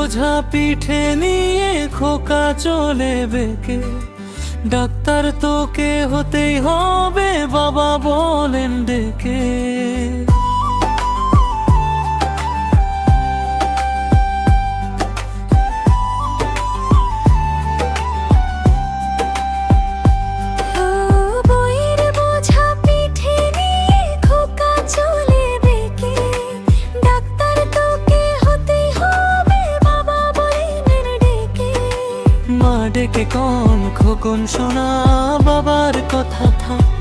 বোঝা পিঠে নিয়ে খোকা চলে বেঁকে, ডাক্তার তোকে হতেই হবে বাবা বলেন ডেকে। মা ডেকে কন খোকন শোনা, বাবার কথা থাক